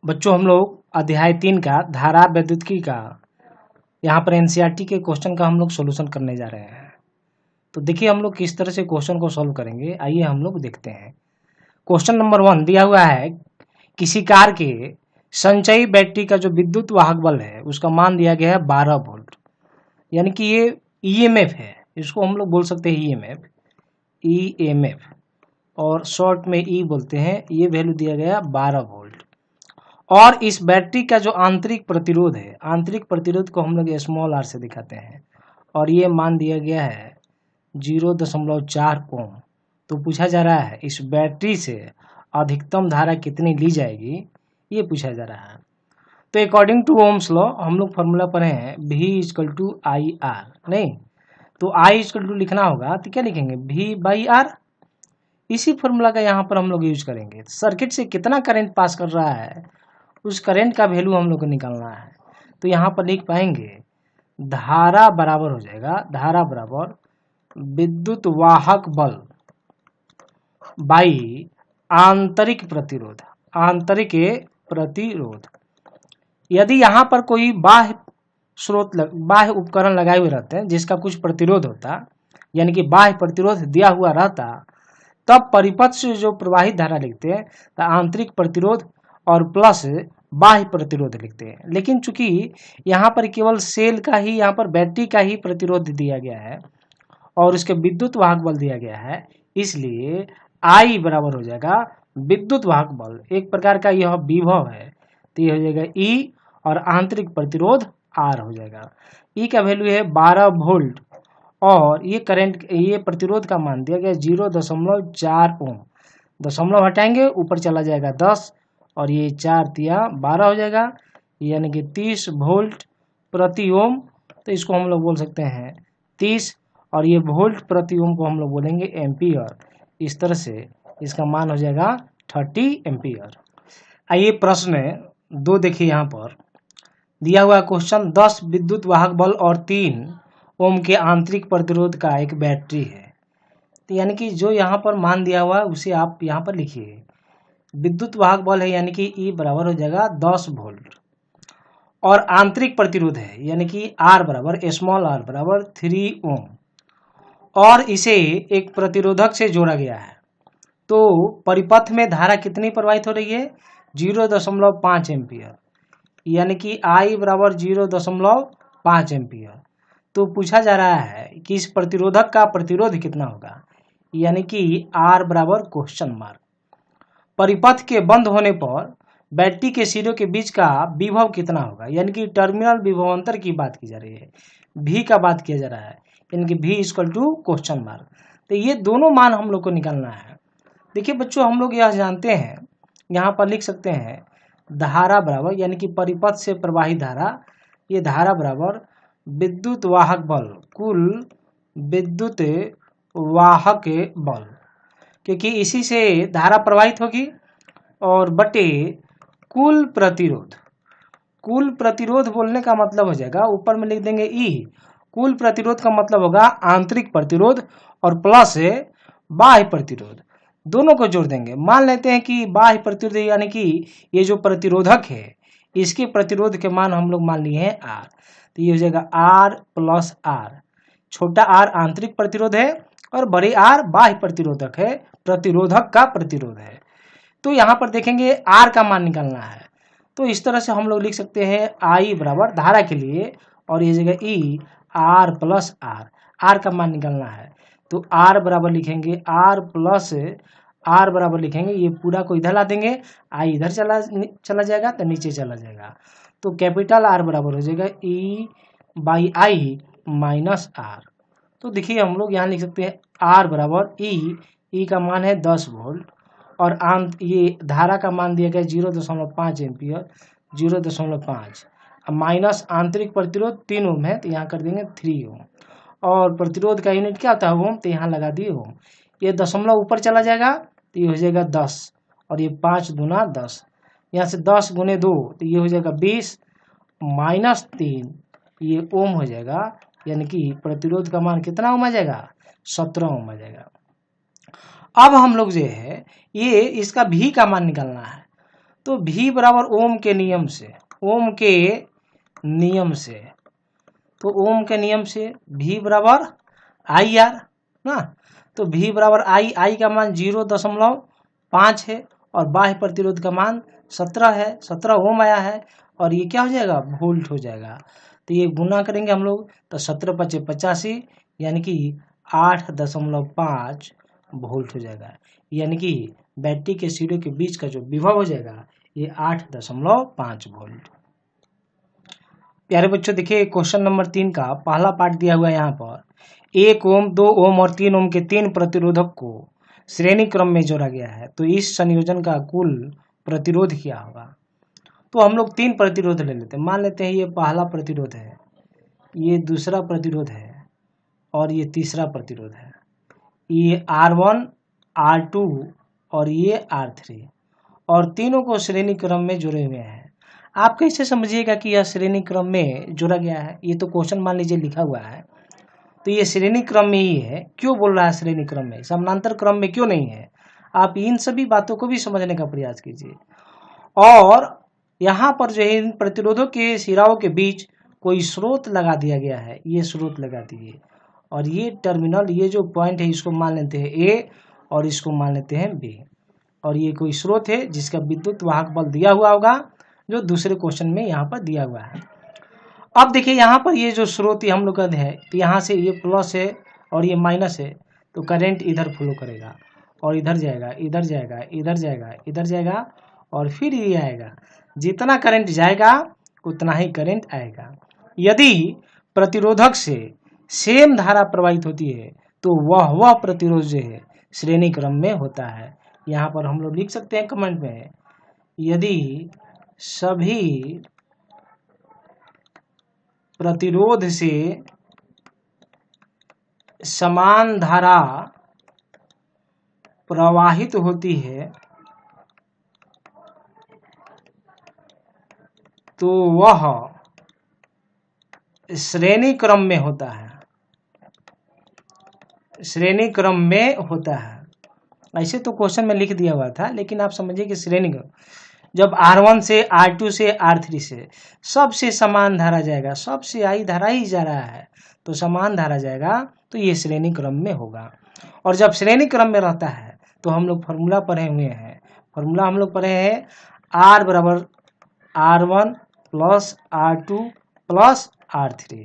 बच्चों हम लोग अध्याय 3 का धारा वैद्युतिकी का यहाँ पर एनसीईआरटी के क्वेश्चन का हम लोग सॉल्यूशन करने जा रहे हैं। तो देखिए हम लोग किस तरह से क्वेश्चन को सॉल्व करेंगे, आइए हम लोग देखते हैं। क्वेश्चन नंबर 1 दिया हुआ है, किसी कार के संचयी बैटरी का जो विद्युत वाहक बल है उसका मान दिया गया है 12 वोल्ट, यानी कि ये ईएमएफ है, इसको हम लोग बोल सकते हैं ईएमएफ और शॉर्ट में ई बोलते हैं। ये वैल्यू दिया गया 12 वोल्ट और इस बैटरी का जो आंतरिक प्रतिरोध है, आंतरिक प्रतिरोध को हम लोग स्मॉल आर से दिखाते हैं और ये मान दिया गया है 0.4 ओम। तो पूछा जा रहा है इस बैटरी से अधिकतम धारा कितनी ली जाएगी, ये पूछा जा रहा है। तो अकॉर्डिंग टू ओम्स लॉ हम लोग फॉर्मूला पढ़े हैं V=IR, नहीं तो I लिखना होगा तो क्या लिखेंगे V/R। इसी फॉर्मूला का यहाँ पर हम लोग यूज करेंगे। सर्किट से कितना करंट पास कर रहा है उस करंट का वैल्यू हम लोग को निकालना है। तो यहाँ पर लिख पाएंगे धारा बराबर हो जाएगा, धारा बराबर विद्युत वाहक बल बाई आंतरिक प्रतिरोध, आंतरिक प्रतिरोध। यदि यहाँ पर कोई बाह्य स्रोत बाह्य उपकरण लगाए हुए रहते हैं जिसका कुछ प्रतिरोध होता, यानी कि बाह्य प्रतिरोध दिया हुआ रहता, तब परिपथ से जो प्रवाहित धारा लिखते हैं तो आंतरिक प्रतिरोध और प्लस बाह्य प्रतिरोध लिखते हैं। लेकिन चूंकि यहाँ पर केवल सेल का ही, यहाँ पर बैटरी का ही प्रतिरोध दिया गया है और उसके विद्युत वाहक बल दिया गया है, इसलिए I बराबर हो जाएगा विद्युत वाहक बल, एक प्रकार का यह विभव है, तो ये हो जाएगा E और आंतरिक प्रतिरोध R हो जाएगा। E का वैल्यू है 12 वोल्ट और ये करंट, ये प्रतिरोध का मान दिया गया 0.4 ओम। दशमलव हटाएंगे ऊपर चला जाएगा 10 और ये 4 तिया 12 हो जाएगा, यानी कि 30 वोल्ट प्रति ओम। तो इसको हम लोग बोल सकते हैं 30 और ये वोल्ट प्रति ओम को हम लोग बोलेंगे एम्पियर। इस तरह से इसका मान हो जाएगा 30 एम्पियर। आइए प्रश्न 2 देखिए, यहाँ पर दिया हुआ क्वेश्चन 10 विद्युत वाहक बल और 3 ओम के आंतरिक प्रतिरोध का एक बैटरी है। तो यानी कि जो यहाँ पर मान दिया हुआ है उसे आप यहाँ पर लिखिए। विद्युत वाहक बल है यानी कि E बराबर हो जाएगा 10 वोल्ट और आंतरिक प्रतिरोध है यानी कि R बराबर स्मॉल r बराबर 3 ओम और इसे एक प्रतिरोधक से जोड़ा गया है। तो परिपथ में धारा कितनी प्रवाहित हो रही है 0.5 एम्पियर, यानी कि I बराबर 0.5 एम्पियर। तो पूछा जा रहा है कि इस प्रतिरोधक का प्रतिरोध कितना होगा, यानी कि R बराबर क्वेश्चन मार्क। परिपथ के बंद होने पर बैटरी के सिरों के बीच का विभव कितना होगा, यानी कि टर्मिनल विभवांतर की बात की जा रही है, V का बात किया जा रहा है, यानी कि V क्वेश्चन मार्क। तो ये दोनों मान हम लोग को निकालना है। देखिए बच्चों हम लोग यह जानते हैं, यहाँ पर लिख सकते हैं धारा बराबर, यानी कि परिपथ से प्रवाहित धारा, ये धारा बराबर विद्युत वाहक बल, कुल विद्युत वाहक बल, क्योंकि इसी से धारा प्रवाहित होगी, और बटे कुल प्रतिरोध। कुल प्रतिरोध बोलने का मतलब हो जाएगा, ऊपर में लिख देंगे E, कुल प्रतिरोध का मतलब होगा आंतरिक प्रतिरोध और प्लस बाह्य प्रतिरोध, दोनों को जोड़ देंगे। मान लेते हैं कि बाह्य प्रतिरोध यानी कि ये जो प्रतिरोधक है इसके प्रतिरोध के मान हम लोग मान लिए हैं R, तो ये हो जाएगा R प्लस R। छोटा r आंतरिक प्रतिरोध है और बड़े R बाह्य प्रतिरोधक है, प्रतिरोधक का प्रतिरोध है। तो यहाँ पर देखेंगे R का मान निकालना है, तो इस तरह से हम लोग लिख सकते हैं I बराबर धारा के लिए और ये जगह E R plus R, R का मान निकालना है। तो R बराबर लिखेंगे R प्लस R बराबर लिखेंगे, ये पूरा को इधर ला देंगे, I इधर चला जाएगा तो नीचे चला जाएगा, तो कैपिटल R बराबर हो जाएगा E/I माइनस R। तो देखिए हम लोग यहाँ लिख सकते हैं R बराबर E का मान है 10 वोल्ट और ये धारा का मान दिया गया 0.5 एम्पियर, 0.5 माइनस आंतरिक प्रतिरोध 3 ओम है तो यहाँ कर देंगे 3 ओम, और प्रतिरोध का यूनिट क्या होता है ओम, तो यहाँ लगा दिए ओम। ये दशमलव ऊपर चला जाएगा तो ये हो जाएगा 10 और ये 5 दूना 10, यहाँ से 10 गुने 2 तो ये हो जाएगा 20 माइनस 3 ये ओम हो जाएगा, यानी कि प्रतिरोध का मान कितना ओम आ जाएगा 17 ओम आ जाएगा। अब हम लोग जो है ये इसका V का मान निकालना है, तो V बराबर ओम के नियम से, ओम के नियम से, तो ओम के नियम से V बराबर आई आर ना, तो V बराबर आई का मान 0.5 है और बाह्य प्रतिरोध का मान 17 है, 17 ओम आया है और ये क्या हो जाएगा, वोल्ट हो जाएगा। तो ये गुना करेंगे हम लोग तो 17×5 = 85 यानी कि 8.5 वोल्ट हो जाएगा। यानी कि बैटरी के सिरों के बीच का जो विभव हो जाएगा ये 8.5 वोल्ट। प्यारे बच्चों देखिए क्वेश्चन नंबर 3 का पहला पार्ट दिया हुआ है यहाँ पर 1 ओम 2 ओम और 3 ओम के 3 प्रतिरोधक को श्रेणी क्रम में जोड़ा गया है, तो इस संयोजन का कुल प्रतिरोध क्या होगा। तो हम लोग 3 प्रतिरोध ले लेते हैं, मान लेते हैं ये पहला प्रतिरोध है, ये दूसरा प्रतिरोध है और ये तीसरा प्रतिरोध है, ये R1 R2 और ये R3 और तीनों को श्रेणी क्रम में जुड़े हुए हैं। आप कैसे समझिएगा कि यह श्रेणी क्रम में जोड़ा गया है, ये तो क्वेश्चन मान लीजिए लिखा हुआ है, तो ये श्रेणी क्रम में ही है। क्यों बोल रहा है श्रेणी क्रम में, समानांतर क्रम में क्यों नहीं है, आप इन सभी बातों को भी समझने का प्रयास कीजिए। और यहाँ पर जो है इन प्रतिरोधों के सिराओं के बीच कोई स्रोत लगा दिया गया है, ये स्रोत लगा दिए और ये टर्मिनल, ये जो पॉइंट है इसको मान लेते हैं ए और इसको मान लेते हैं बी, और ये कोई स्रोत है जिसका विद्युत वाहक बल दिया हुआ होगा जो दूसरे क्वेश्चन में यहाँ पर दिया हुआ है। अब देखिए यहाँ पर ये जो स्रोत हम लोग का है, तो यहाँ से ये प्लस है और ये माइनस है, तो करंट इधर फ्लो करेगा और इधर जाएगा, इधर जाएगा, इधर जाएगा, इधर जाएगा और फिर ये आएगा। जितना करंट जाएगा उतना ही करंट आएगा। यदि प्रतिरोधक से सेम धारा प्रवाहित होती है तो वह प्रतिरोध जो है श्रेणी क्रम में होता है। यहाँ पर हम लोग लिख सकते हैं कमेंट में, यदि सभी प्रतिरोध से समान धारा प्रवाहित होती है तो वह श्रेणी क्रम में होता है, श्रेणी क्रम में होता है। ऐसे तो क्वेश्चन में लिख दिया हुआ था, लेकिन आप समझिए कि श्रेणी क्रम जब R1 से R2 से R3 से सबसे समान धारा जाएगा, सबसे आई धारा ही जा रहा है तो समान धारा जाएगा, तो ये श्रेणी क्रम में होगा। और जब श्रेणी क्रम में रहता है तो हम लोग फॉर्मूला पढ़े हुए हैं, फॉर्मूला हम लोग पढ़े हैं R बराबर R1 plus R2 plus R3,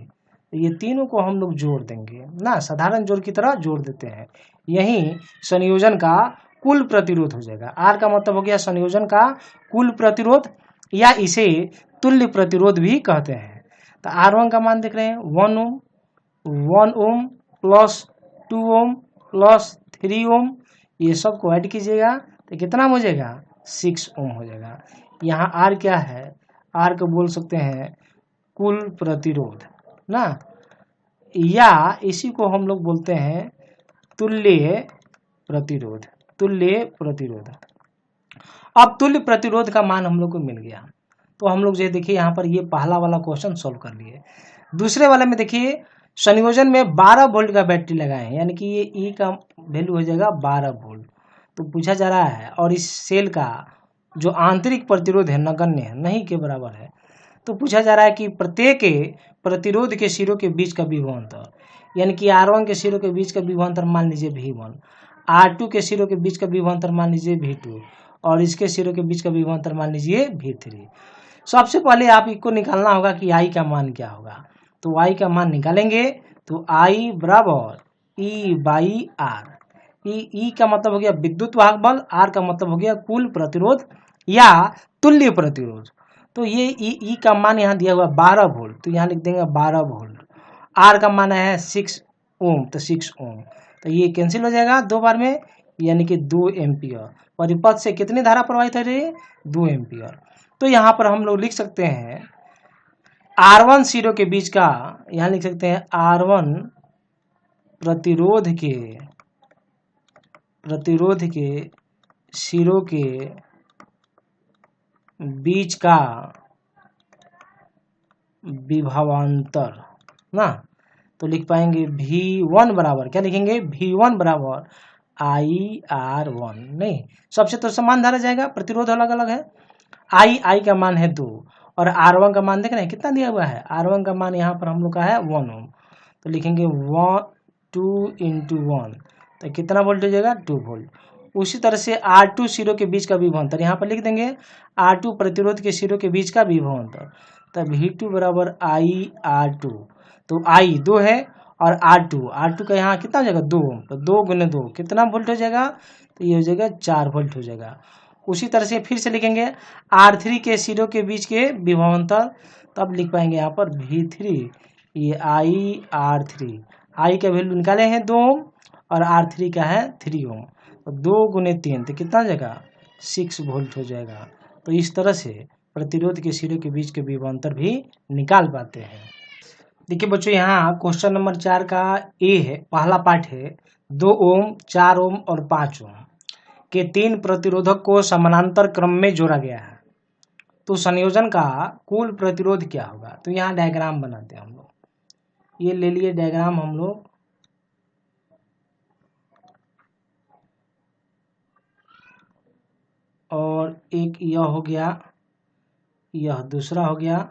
ये तीनों को हम लोग जोड़ देंगे ना, साधारण जोड़ की तरह जोड़ देते हैं, यही संयोजन का कुल प्रतिरोध हो जाएगा। R का मतलब हो गया संयोजन का कुल प्रतिरोध, या इसे तुल्य प्रतिरोध भी कहते हैं। तो R1 का मान देख रहे हैं 1 ओम, 1 ओम प्लस 2 ओम प्लस 3 ओम, ये सब को ऐड कीजिएगा तो कितना हो जाएगा 6 ओम हो जाएगा। यहाँ R क्या है, R को बोल सकते हैं कुल प्रतिरोध ना, या इसी को हम लोग बोलते हैं तुल्य प्रतिरोध, तुल्य प्रतिरोध। अब तुल्य प्रतिरोध का मान हम लोग को मिल गया, तो हम लोग जो देखिए यहाँ पर ये पहला वाला क्वेश्चन सॉल्व कर लिए। दूसरे वाले में देखिए संयोजन में 12 वोल्ट का बैटरी लगाए हैं, यानी कि ये ई का वैल्यू हो जाएगा 12 वोल्ट, तो पूछा जा रहा है और इस सेल का जो आंतरिक प्रतिरोध है नगण्य है, नहीं के बराबर है, तो पूछा जा रहा है कि प्रत्येक प्रतिरोध के सिरों के बीच का विभवांतर, यानी कि R1 के सिरों के बीच का विभवांतर मान लीजिए V1, R2 के सिरों के बीच का विभवांतर मान लीजिए V2 और इसके सिरों के बीच का विभवांतर मान लीजिए V3। सबसे पहले आप इसको निकालना होगा कि I का मान क्या होगा, तो I का मान निकालेंगे तो I बराबर E/R, E का मतलब हो गया विद्युत वाहक बल, R का मतलब हो गया कुल प्रतिरोध या तुल्य प्रतिरोध। तो ये ई का मान यहाँ दिया हुआ 12 वोल्ट, तो यहाँ लिख देंगे 12 वोल्ट। R का मान है 6 ओम, तो 6 ओम, तो ये कैंसिल हो जाएगा 2 बार में, यानी कि 2 एम्पियर। परिपथ से कितनी धारा प्रवाहित हो रही है 2 एम्पियर। तो यहाँ पर हम लोग लिख सकते हैं R1 सिरों के बीच का, यहाँ लिख सकते हैं R1 प्रतिरोध के सिरों के बीच का विभवांतर ना, तो लिख पाएंगे V1 बराबर, क्या लिखेंगे V1 बराबर IR1, नहीं सबसे तो समान धारा जाएगा, प्रतिरोध अलग अलग है, आई का मान है 2 और R1 का मान देख रहे हैं कितना दिया हुआ है, R1 का मान यहाँ पर हम लोग का है 1 ओम, तो लिखेंगे 2 इंटू 1 तो कितना वोल्ट हो जाएगा 2 वोल्ट। उसी तरह से R2 सिरों के बीच का विभवांतर यहाँ पर लिख देंगे, R2 प्रतिरोध के सिरों के बीच का विभवांतर, तब V2 बराबर I/R2, तो I 2 है और R2 का यहाँ कितना हो जाएगा 2 ओम, तो 2 गुने 2 कितना वोल्ट हो जाएगा, तो ये हो जाएगा 4 वोल्ट हो जाएगा। उसी तरह से फिर से लिखेंगे R3 के सिरों के बीच के विभवांतर, तब लिख पाएंगे यहाँ पर V3 ये I/R3, I का वैल्यू निकाले हैं 2 ओम और R3 का है 3 ओम, तो 2 गुने 3 तो कितना हो जाएगा 6 वोल्ट हो जाएगा। तो इस तरह से प्रतिरोध के सिरों के बीच के विभवांतर भी निकाल पाते हैं। देखिए बच्चों यहाँ क्वेश्चन नंबर 4 का ए है, पहला पार्ट है 2 ओम 4 ओम और 5 ओम के 3 प्रतिरोधक को समानांतर क्रम में जोड़ा गया है, तो संयोजन का कुल प्रतिरोध क्या होगा। तो यहाँ डायग्राम बनाते हैं हम लोग, ये ले लिए डायग्राम हम लोग, और एक यह हो गया, यह दूसरा हो गया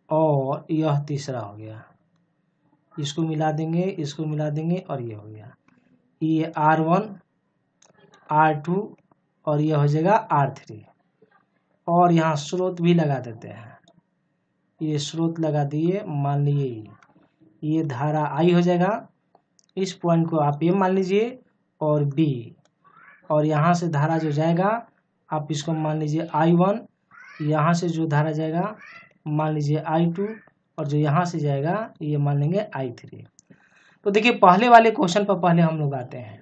और यह तीसरा हो गया, इसको मिला देंगे, इसको मिला देंगे और ये हो गया, ये R1 R2 और यह हो जाएगा R3, और यहाँ स्रोत भी लगा देते हैं, ये स्रोत लगा दिए, मान लीजिए ये धारा I हो जाएगा, इस पॉइंट को आप ये मान लीजिए और B, और यहाँ से धारा जो जाएगा आप इसको मान लीजिए I1, यहाँ से जो धारा जाएगा मान लीजिए I2 और जो यहाँ से जाएगा ये मान लेंगे I3। तो देखिए पहले वाले क्वेश्चन पर पहले हम लोग आते हैं,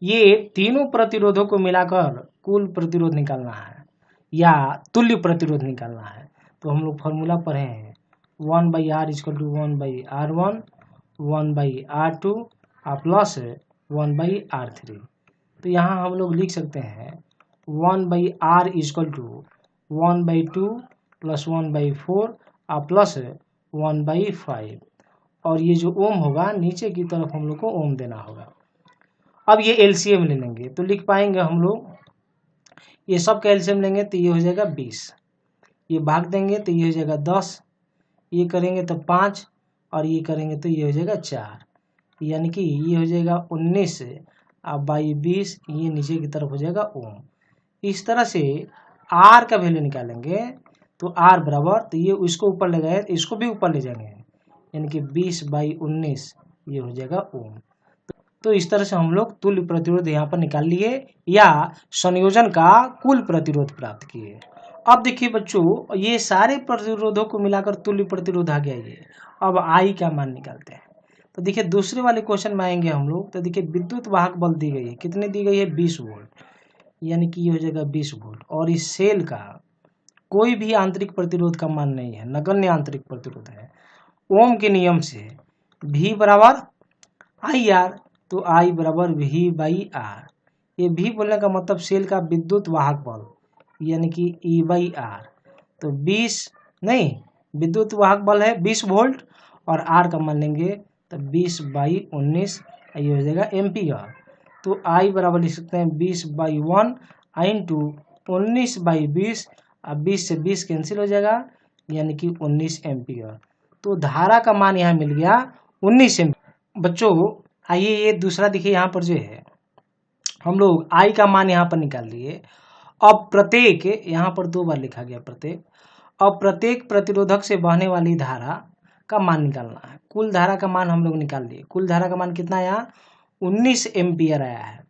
ये तीनों प्रतिरोधों को मिलाकर कुल प्रतिरोध निकालना है या तुल्य प्रतिरोध निकालना है। तो हम लोग फॉर्मूला पढ़े हैं 1/R equal to 1/R1 1/R2 plus 1/R3। तो यहाँ हम लोग लिख सकते हैं 1/R equal to 1/2 plus 1/4 plus 1/5, और ये जो ओम होगा नीचे की तरफ हम लोग को ओम देना होगा। अब ये एलसीएम ले लेंगे तो लिख पाएंगे हम लोग, ये सब का एलसीएम लेंगे तो ये हो जाएगा 20, ये भाग देंगे तो ये हो जाएगा 10, ये करेंगे तो 5 और ये करेंगे तो ये हो जाएगा 4, यानी कि ये हो जाएगा 19/20, ये नीचे की तरफ हो जाएगा ओम। इस तरह से R का वैल्यू निकालेंगे तो R बराबर, तो ये इसको ऊपर ले गए इसको भी ऊपर ले जाएंगे, यानी कि 20/19 ये हो जाएगा ओम। तो इस तरह से हम लोग तुल्य प्रतिरोध यहाँ पर निकाल लिए या संयोजन का कुल प्रतिरोध प्राप्त किए। अब देखिए बच्चों ये सारे प्रतिरोधों को मिलाकर तुल्य प्रतिरोध आ गया ये। अब I का मान निकालते हैं। तो देखिए दूसरे वाले क्वेश्चन में आएंगे हम लोग, तो देखिए विद्युत वाहक बल दी गई है, कितने दी गई है 20 वोल्ट, यानी कि ये हो जाएगा 20 वोल्ट, और इस सेल का कोई भी आंतरिक प्रतिरोध का मान नहीं है, नगण्य आंतरिक प्रतिरोध है। ओम के नियम से V बराबर IR, तो I बराबर V/R। ये V बोलने का मतलब सेल का विद्युत वाहक बल यानी कि E/R, तो 20 नहीं, विद्युत वाहक बल है 20 वोल्ट और R का मान लेंगे तो 20/19, ये हो जाएगा एम्पियर। तो I बराबर लिख सकते हैं 20/1 इंटू 19/20, अब 20 से 20 कैंसिल हो जाएगा यानी कि 19 एम्पियर। तो धारा का मान यहाँ मिल गया 19 एम्पियर। बच्चों आइए ये दूसरा देखिए, यहाँ पर जो है हम लोग I का मान यहाँ पर निकाल लिए। अब प्रत्येक, यहाँ पर 2 बार लिखा गया प्रत्येक, अब प्रत्येक प्रतिरोधक से बहने वाली धारा का मान निकालना है। कुल धारा का मान हम लोग निकाल लिए, कुल धारा का मान कितना आया 19 एम्पियर आया है।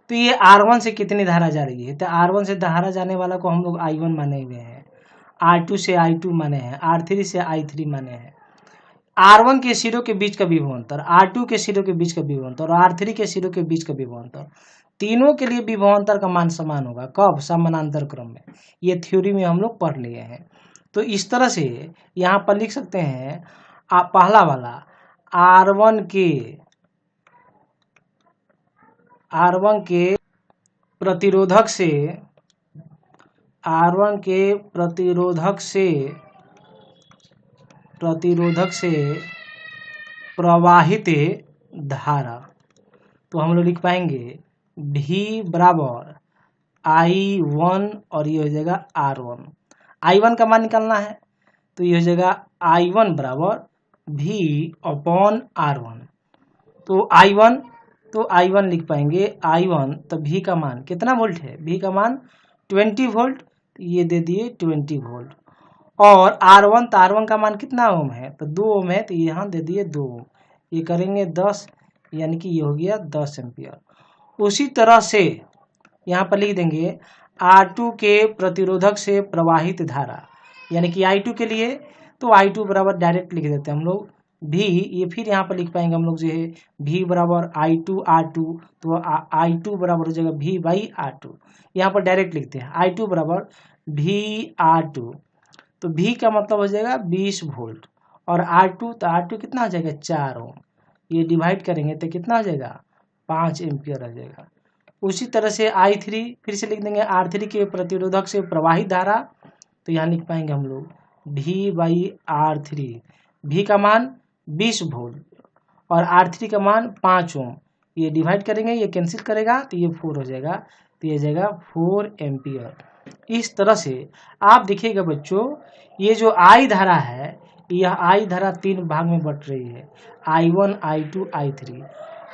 तो ये R1 से कितनी धारा जा रही है, तो R1 से धारा जाने वाला को हम लोग I1 माने हुए हैं, R2 से I2 माने हैं, R3 से I3 माने हैं। R1 के सिरों के बीच का विभवांतर, R2 के सिरों के बीच का विभवांतर और R3 के सिरों के बीच का विभवांतर, तीनों के लिए विभवांतर का मान समान होगा। कब? समानांतर क्रम में। ये थ्योरी में हम लोग पढ़ लिए हैं। तो इस तरह से यहाँ पर लिख सकते हैं पहला वाला R1 के प्रतिरोधक से प्रवाहित धारा, तो हम लोग लिख पाएंगे V बराबर I1 और ये हो जाएगा R1। I1 का मान निकालना है तो ये हो जाएगा I1 बराबर V अपॉन R1। तो I1 लिख पाएंगे I1, तो V का मान कितना वोल्ट है, V का मान 20 वोल्ट, ये दे दिए 20 वोल्ट। और R1, तो R1 का मान कितना ओम है, तो 2 ओम है, तो यहाँ दे दिए 2 ओम। ये करेंगे 10, यानी कि ये हो गया 10 एम्पियर। उसी तरह से यहाँ पर लिख देंगे R2 के प्रतिरोधक से प्रवाहित धारा, यानी कि I2 के लिए, तो I2 बराबर डायरेक्ट लिख देते हैं हम लोग V, ये फिर यहाँ पर लिख पाएंगे हम लोग जो है V बराबर I2 R2, तो I2 बराबर हो जाएगा V बाई R2। यहाँ पर डायरेक्ट लिखते हैं I2 बराबर V R2, तो V का मतलब हो जाएगा 20 वोल्ट, और R2, तो R2 कितना हो जाएगा 4 ओम, ये डिवाइड करेंगे तो कितना हो जाएगा 5 एम्पियर आ जाएगा। उसी तरह से I3 फिर से लिख देंगे R3 के प्रतिरोधक से प्रवाहित धारा, तो यहाँ लिख पाएंगे हम लोग V बाई R3, V का मान 20 वोल्ट और R3 का मान 5 ओम, ये डिवाइड करेंगे, ये कैंसिल करेगा तो ये 4 हो जाएगा, तो ये जाएगा 4 एम्पियर। इस तरह से आप देखिएगा बच्चों, ये जो I धारा है, यह I धारा 3 भाग में बट रही है, I1, I2, I3,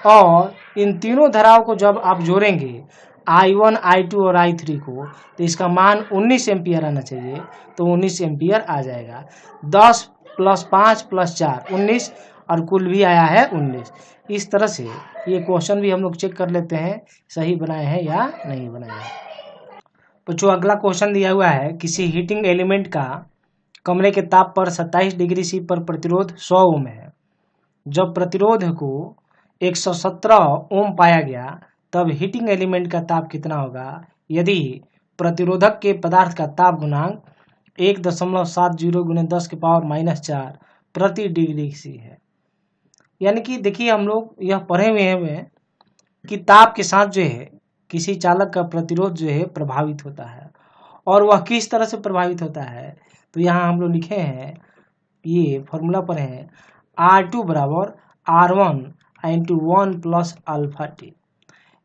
और इन तीनों धाराओं को जब आप जोड़ेंगे I1, I2 और I3 को, तो इसका मान 19 एम्पियर आना चाहिए, तो 19 एम्पियर आ जाएगा। 10 + 5 + 4 19, और कुल भी आया है 19। इस तरह से ये क्वेश्चन भी हम लोग चेक कर लेते हैं सही बनाए हैं या नहीं बनाए हैं। तो जो अगला क्वेश्चन दिया हुआ है, किसी हीटिंग एलिमेंट का कमरे के ताप पर 27 डिग्री सी पर प्रतिरोध 100 ओम है। जब प्रतिरोध को 117 ओम पाया गया, तब हीटिंग एलिमेंट का ताप कितना होगा यदि प्रतिरोधक के पदार्थ का ताप गुणांक 1.70 × 10⁻⁻4 प्रति डिग्री सी है। यानी कि देखिए हम लोग यह पढ़े हुए हैं कि ताप के साथ जो है किसी चालक का प्रतिरोध जो है प्रभावित होता है, और वह किस तरह से प्रभावित होता है, तो यहाँ हम लोग लिखे हैं, ये फॉर्मूला पर है R2 बराबर R1 × 1 + α_t,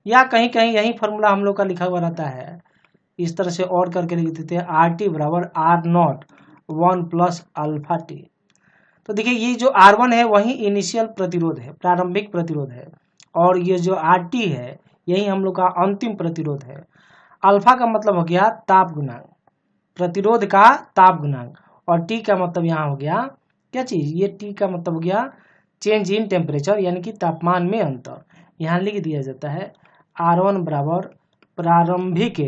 या कहीं कहीं यही फॉर्मूला हम लोग का लिखा हुआ रहता है, इस तरह से और करके लिख देते हैं RT बराबर R0 1 + α_t। तो देखिए ये जो R1 है वही इनिशियल प्रतिरोध है, प्रारंभिक प्रतिरोध है, और ये जो RT है यही हम लोग का अंतिम प्रतिरोध है। अल्फा का मतलब हो गया ताप गुणांक, प्रतिरोध का ताप गुणांक, और T का मतलब यहाँ हो गया क्या चीज, ये T का मतलब हो गया चेंज इन टेम्परेचर, यानी कि तापमान में अंतर। यहाँ लिख दिया जाता है R1 बराबर प्रारंभिक,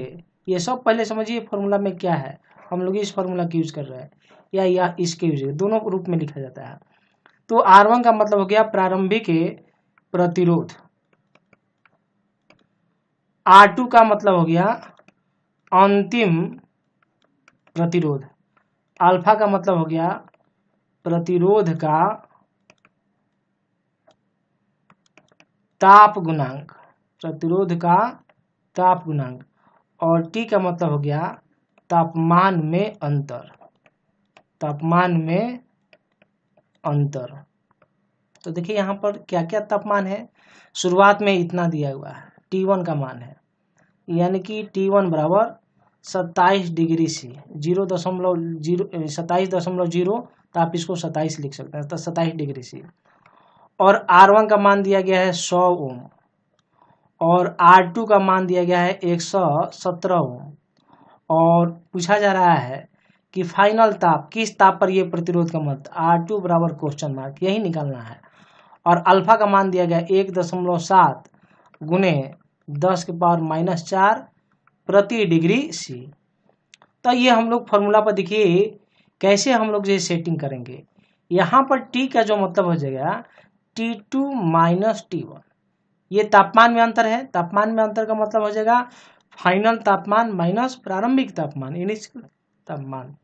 ये सब पहले समझिए फॉर्मूला में क्या है, हम लोग इस फॉर्मूला का यूज कर रहे हैं या इसके यूज, दोनों रूप में लिखा जाता है। तो R1 का मतलब हो गया प्रारंभिक प्रतिरोध, R2 का मतलब हो गया अंतिम प्रतिरोध, अल्फा का मतलब हो गया प्रतिरोध का ताप गुणांक, प्रतिरोध का ताप गुणांक, और T का मतलब हो गया तापमान में अंतर, तापमान में अंतर। तो देखिए यहाँ पर क्या क्या तापमान है, शुरुआत में इतना दिया हुआ है, T1 का मान है, यानी कि T1 बराबर 27 डिग्री सी, 27.0, तो आप इसको 27 लिख सकते हैं, तो 27 डिग्री सी। और R1 का मान दिया गया है 100 ओम, और R2 का मान दिया गया है 117 ओम, और पूछा जा रहा है कि फाइनल ताप, किस ताप पर यह प्रतिरोध का मत, R2 बराबर क्वेश्चन मार्क, यही निकालना है। और अल्फा का मान दिया गया 1.7 × 10⁻⁻4 प्रति डिग्री सी। तो ये हम लोग फॉर्मूला पर देखिए कैसे हम लोग ये सेटिंग करेंगे। यहाँ पर T का जो मतलब हो जाएगा T2 - T1, ये तापमान में अंतर है, तापमान में अंतर का मतलब हो जाएगा फाइनल तापमान माइनस प्रारंभिक तापमान, इनिशियल तापमान।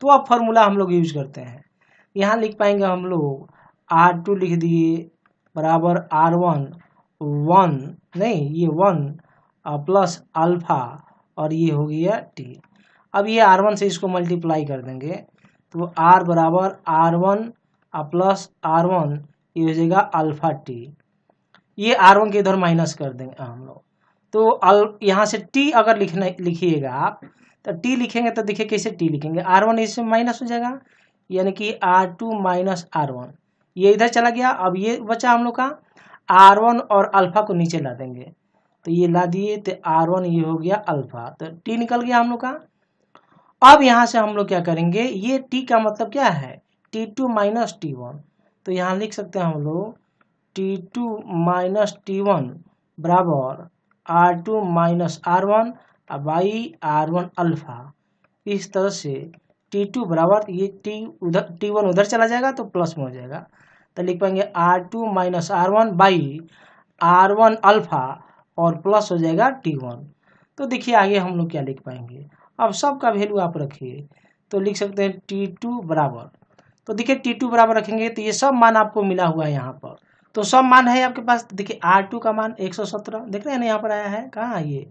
तो अब फॉर्मूला हम लोग यूज करते हैं, यहाँ लिख पाएंगे हम लोग R2 लिख दिए बराबर R1 1 नहीं, ये 1 प्लस अल्फा, और ये हो गया T। अब ये R1 से इसको मल्टीप्लाई कर देंगे, तो R बराबर R1 प्लस R1, ये हो जाएगा अल्फा T। ये R1 के इधर माइनस कर देंगे हम लोग, तो यहाँ से टी अगर लिखिएगा आप, तो टी लिखेंगे तो देखिए कैसे टी लिखेंगे, R1 इससे माइनस हो जाएगा, यानी कि R2 माइनस R1, ये इधर चला गया। अब ये बचा हम लोग का R1 और अल्फा को नीचे ला देंगे, तो ये ला दिए तो R1 ये हो गया अल्फा, तो टी निकल गया हम लोग का। अब यहाँ से हम लोग क्या करेंगे, ये टी का मतलब क्या है, T2 माइनस T1, तो यहाँ लिख सकते हैं हम लोग T2 माइनस T1 बराबर R2 minus R1 by R1 alpha. इस तरह से T2 बराबर ये T1 उधर चला जाएगा तो प्लस में हो जाएगा, तो लिख पाएंगे R2 minus R1 by R1 alpha और प्लस हो जाएगा T1। तो देखिए आगे हम लोग क्या लिख पाएंगे, अब सबका वैल्यू आप रखिए, तो लिख सकते हैं T2 बराबर, तो देखिए T2 बराबर रखेंगे तो ये सब मान आपको मिला हुआ है यहाँ पर, तो सब मान है आपके पास। देखिए R2 का मान 117 देख रहे हैं ना, यहाँ पर आया है, कहाँ ये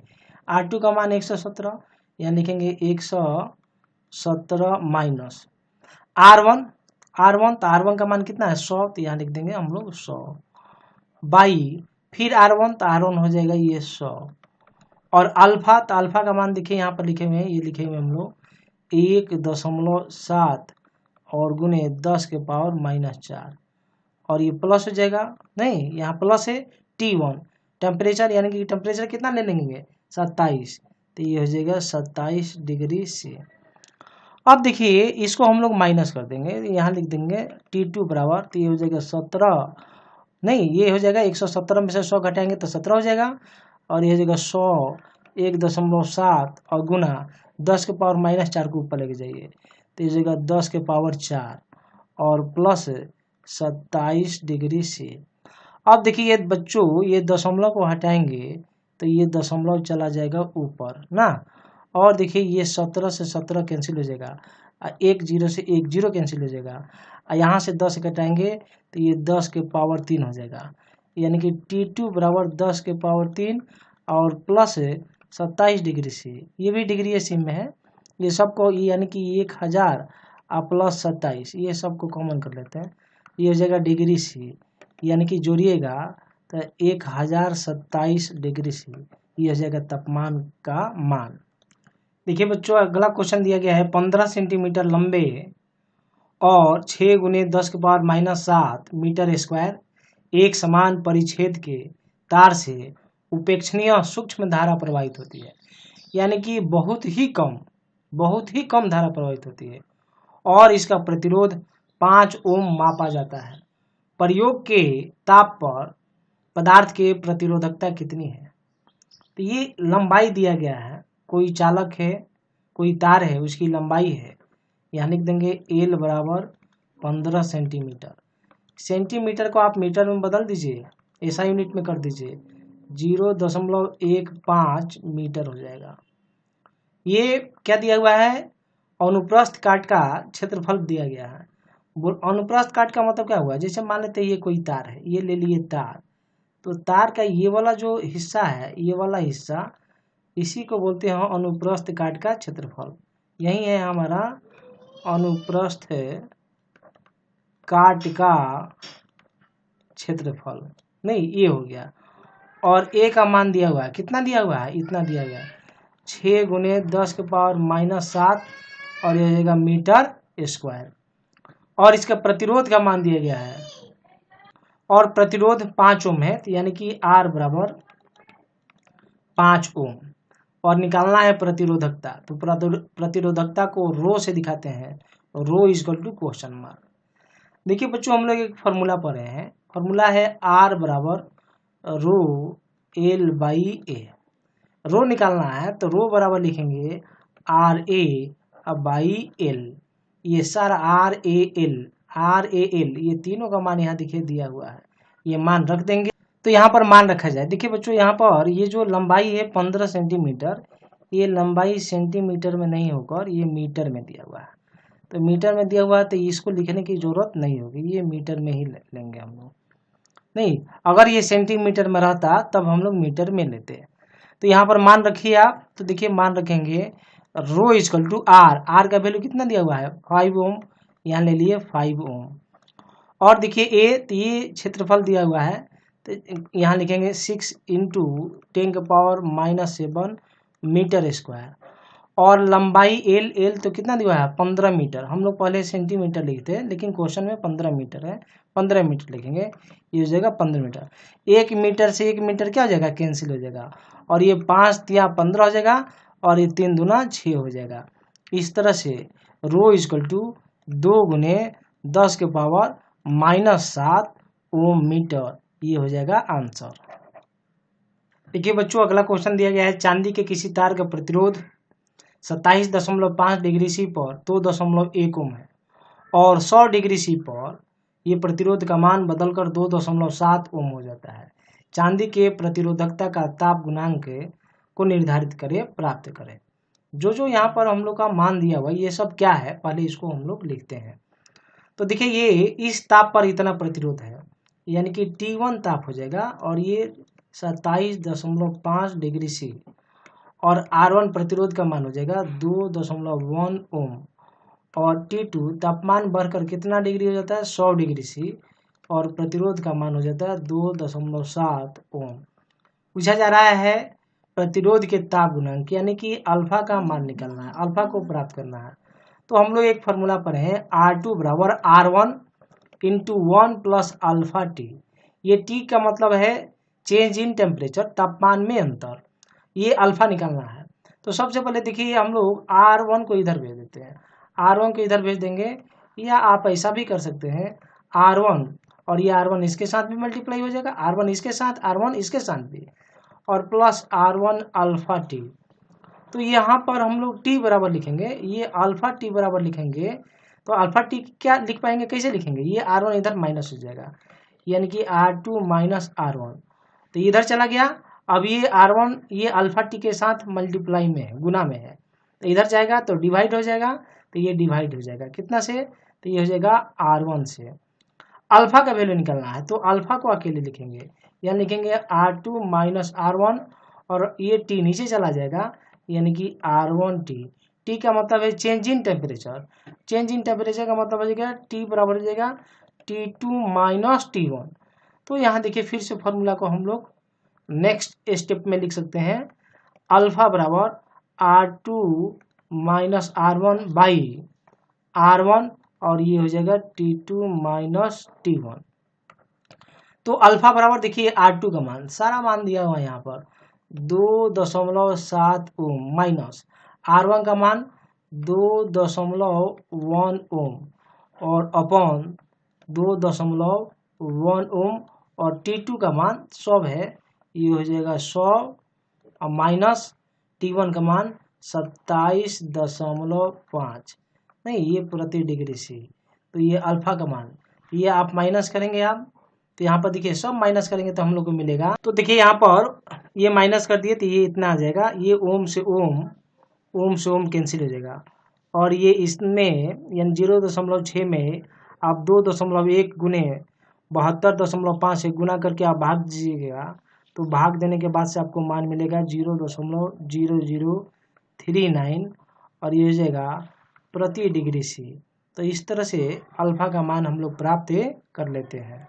R2 का मान 117, यहाँ लिखेंगे 117 माइनस R1 तो R1 का मान कितना है 100, तो यहाँ लिख देंगे हम लोग 100 बाई फिर R1, तो R1 हो जाएगा ये 100 और अल्फा, तो अल्फा का मान देखिए यहाँ पर लिखे हुए हैं, ये लिखे हुए हम लोग 1.7 और गुने 10 के पावर माइनस 4 और ये प्लस हो जाएगा, नहीं यहाँ प्लस है T1 टेम्परेचर, यानी कि टेम्परेचर कितना ले लेंगे 27, तो ये हो जाएगा 27 डिग्री से। अब देखिए इसको हम लोग माइनस कर देंगे, यहाँ लिख देंगे T2 बराबर, तो ये हो जाएगा 17, नहीं ये हो जाएगा 117 में से 100 घटाएंगे तो 17 हो जाएगा और ये हो जाएगा 100 1.7 और गुना 10 के पावर माइनस 4 को ऊपर लेके जाइए, तो ये हो जाएगा 10 के पावर 4 और प्लस 27 डिग्री से। अब देखिए ये बच्चों ये दशमलव को हटाएंगे तो ये दशमलव चला जाएगा ऊपर ना, और देखिए ये 17 से 17 कैंसिल हो जाएगा, 1 0 से 1 0 कैंसिल हो जाएगा, यहाँ से 10 घटाएंगे तो ये 10 के पावर 3 हो जाएगा, यानी कि T2 बराबर 10 के पावर 3 और प्लस 27 डिग्री से, ये भी डिग्री सी में है, ये सबको यानी कि 1000 और प्लस 27 ये सबको कॉमन कर लेते हैं, ये हो जाएगा डिग्री सी, यानी कि जोड़िएगा तो 1027 डिग्री सी, ये हो जाएगा तापमान का मान। देखिए बच्चों अगला क्वेश्चन दिया गया है 15 सेंटीमीटर लंबे और 6 गुने 10 के पावर माइनस 7 मीटर स्क्वायर एक समान परिच्छेद के तार से उपेक्षणीय सूक्ष्म धारा प्रवाहित होती है, यानी कि बहुत ही कम धारा प्रवाहित होती है और इसका प्रतिरोध 5 ओम मापा जाता है। प्रयोग के ताप पर पदार्थ के प्रतिरोधकता कितनी है, तो ये लंबाई दिया गया है, कोई चालक है कोई तार है उसकी लंबाई है, यहाँ लिख देंगे L बराबर 15 सेंटीमीटर, सेंटीमीटर को आप मीटर में बदल दीजिए, ऐसा यूनिट में कर दीजिए 0.15 मीटर हो जाएगा। ये क्या दिया हुआ है, अनुप्रस्थ काट का क्षेत्रफल दिया गया है। अनुप्रस्थ काट का मतलब क्या हुआ, जैसे मान लेते हैं ये कोई तार है, ये ले लिए तार, तो तार का ये वाला जो हिस्सा है, ये वाला हिस्सा, इसी को बोलते हैं अनुप्रस्थ काट का क्षेत्रफल। यही है हमारा अनुप्रस्थ काट का क्षेत्रफल, नहीं ये हो गया। और ए का मान दिया हुआ है, कितना दिया हुआ है, इतना दिया गया है 6 गुने 10 के पावर माइनस 7 और ये हो जाएगा मीटर स्क्वायर, और इसका प्रतिरोध का मान दिया गया है और प्रतिरोध 5 ओम है, यानी कि R बराबर 5 ओम और निकालना है प्रतिरोधकता, तो प्रतिरोधकता को रो से दिखाते हैं, row is equal to question mark. देखिए बच्चों हम लोग एक फॉर्मूला पढ़े हैं, फॉर्मूला है R बराबर रो L बाई ए, रो निकालना है तो रो बराबर लिखेंगे RA बाई L, ये सारा RAL ये तीनों का मान यहाँ देखिए दिया हुआ है, ये मान रख देंगे तो यहाँ पर मान रखा जाए। देखिए बच्चों यहाँ पर ये जो लंबाई है 15 सेंटीमीटर, ये लंबाई सेंटीमीटर में नहीं होकर ये मीटर में दिया हुआ है, तो मीटर में दिया हुआ है तो इसको लिखने की जरूरत नहीं होगी, ये मीटर में ही लेंगे हम लोग, नहीं अगर ये सेंटीमीटर में रहता तब हम लोग मीटर में लेते। तो यहाँ पर मान रखिए आप, तो देखिए मान रखेंगे रो इजकल टू R का वैल्यू कितना दिया हुआ है 5 ओम, यहाँ ले लिए 5 ओम, और देखिए ए, तो ये क्षेत्रफल दिया हुआ है, तो यहाँ लिखेंगे 6 इंटू 10⁻⁻7 मीटर स्क्वायर। और लंबाई एल तो कितना दिया है 15 मीटर। हम लोग पहले सेंटीमीटर लिखते हैं लेकिन क्वेश्चन में 15 मीटर है, 15 मीटर लिखेंगे, ये हो जाएगा 15 मीटर। 1 मीटर से 1 मीटर क्या हो जाएगा, कैंसिल हो जाएगा, और ये 5 तिया 15 हो जाएगा, और ये 3 दूना 6 हो जाएगा। इस तरह से रो इक्वल टू 2 गुने 10⁻⁻7 ओम मीटर, ये हो जाएगा आंसर। देखिए बच्चों, अगला क्वेश्चन दिया गया है, चांदी के किसी तार का प्रतिरोध 27.5 डिग्री सी पर 2.1 ओम है और 100 डिग्री सी पर ये प्रतिरोध का मान बदलकर 2.7 ओम हो जाता है। चांदी के प्रतिरोधकता का ताप गुणांक को निर्धारित करें, प्राप्त करें। जो यहाँ पर हम लोग का मान दिया हुआ ये सब क्या है, पहले इसको हम लोग लिखते हैं। तो देखिए ये इस ताप पर इतना प्रतिरोध है, यानी कि T1 ताप हो जाएगा, और ये 27.5 डिग्री सी, और R1 प्रतिरोध का मान हो जाएगा 2.1 ओम, और T2 तापमान बढ़कर कितना डिग्री हो जाता है 100 डिग्री सी, और प्रतिरोध का मान हो जाता है 2.7 ओम। पूछा जा रहा है प्रतिरोध के ताप गुणांक, यानी कि अल्फा का मान निकालना है, अल्फा को प्राप्त करना है। तो हम लोग एक फॉर्मूला पढ़े हैं, R2 बराबर R1 into 1 plus alpha T. ये टी का मतलब है चेंज इन टेम्परेचर, तापमान में अंतर, ये अल्फा निकालना है। तो सबसे पहले देखिए हम लोग R1 को इधर भेज देते हैं, R1 को इधर भेज देंगे, या आप ऐसा भी कर सकते हैं R1 और ये R1 इसके साथ भी मल्टीप्लाई हो जाएगा, R1 इसके साथ, R1 इसके साथ भी, और प्लस R1 अल्फा टी। तो यहाँ पर हम लोग टी बराबर लिखेंगे, ये अल्फा टी बराबर लिखेंगे, तो अल्फा टी क्या लिख पाएंगे, कैसे लिखेंगे, ये R1 इधर माइनस हो जाएगा, यानी कि R2 माइनस R1, तो इधर चला गया। अब ये R1 ये अल्फा टी के साथ मल्टीप्लाई में है, गुना में है, तो इधर जाएगा तो डिवाइड हो जाएगा, तो ये डिवाइड हो जाएगा कितना से, तो ये हो जाएगा R1 से। अल्फा का वैल्यू निकालना है, तो अल्फा को अकेले लिखेंगे, यहाँ लिखेंगे R2 माइनस R1, और ये टी नीचे चला जाएगा, यानी कि R1 टी। टी का मतलब है change in temperature, change in temperature का मतलब हो जाएगा टी बराबर हो जाएगा T2 माइनस T1। तो यहाँ देखिए फिर से फॉर्मूला को हम लोग नेक्स्ट स्टेप में लिख सकते हैं, अल्फा बराबर R2 minus R1 by R1, और ये हो जाएगा T2 माइनस T1। तो अल्फा बराबर देखिए R2 का मान, सारा मान दिया हुआ यहाँ पर 2.7 ओम, माइनस R1 का मान 2.1 ओम, और अपॉन 2.1 ओम, और T2 का मान 100 है, ये हो जाएगा 100, और माइनस T1 का मान 27.5, नहीं ये प्रति डिग्री सी, तो ये अल्फा का मान, ये आप माइनस करेंगे आप, तो यहाँ पर देखिए सब माइनस करेंगे तो हम लोग को मिलेगा, तो देखिए यहाँ पर ये माइनस कर दिए तो ये इतना आ जाएगा, ये ओम से ओम कैंसिल हो जाएगा, और ये इसमें यानी 0.6 में आप 2.1 गुने 72.5 से गुना करके आप भाग दीजिएगा, तो भाग देने के बाद से आपको मान मिलेगा 0.0039, और ये हो जाएगा प्रति डिग्री सी। तो इस तरह से अल्फा का मान हम लोग प्राप्त कर लेते हैं।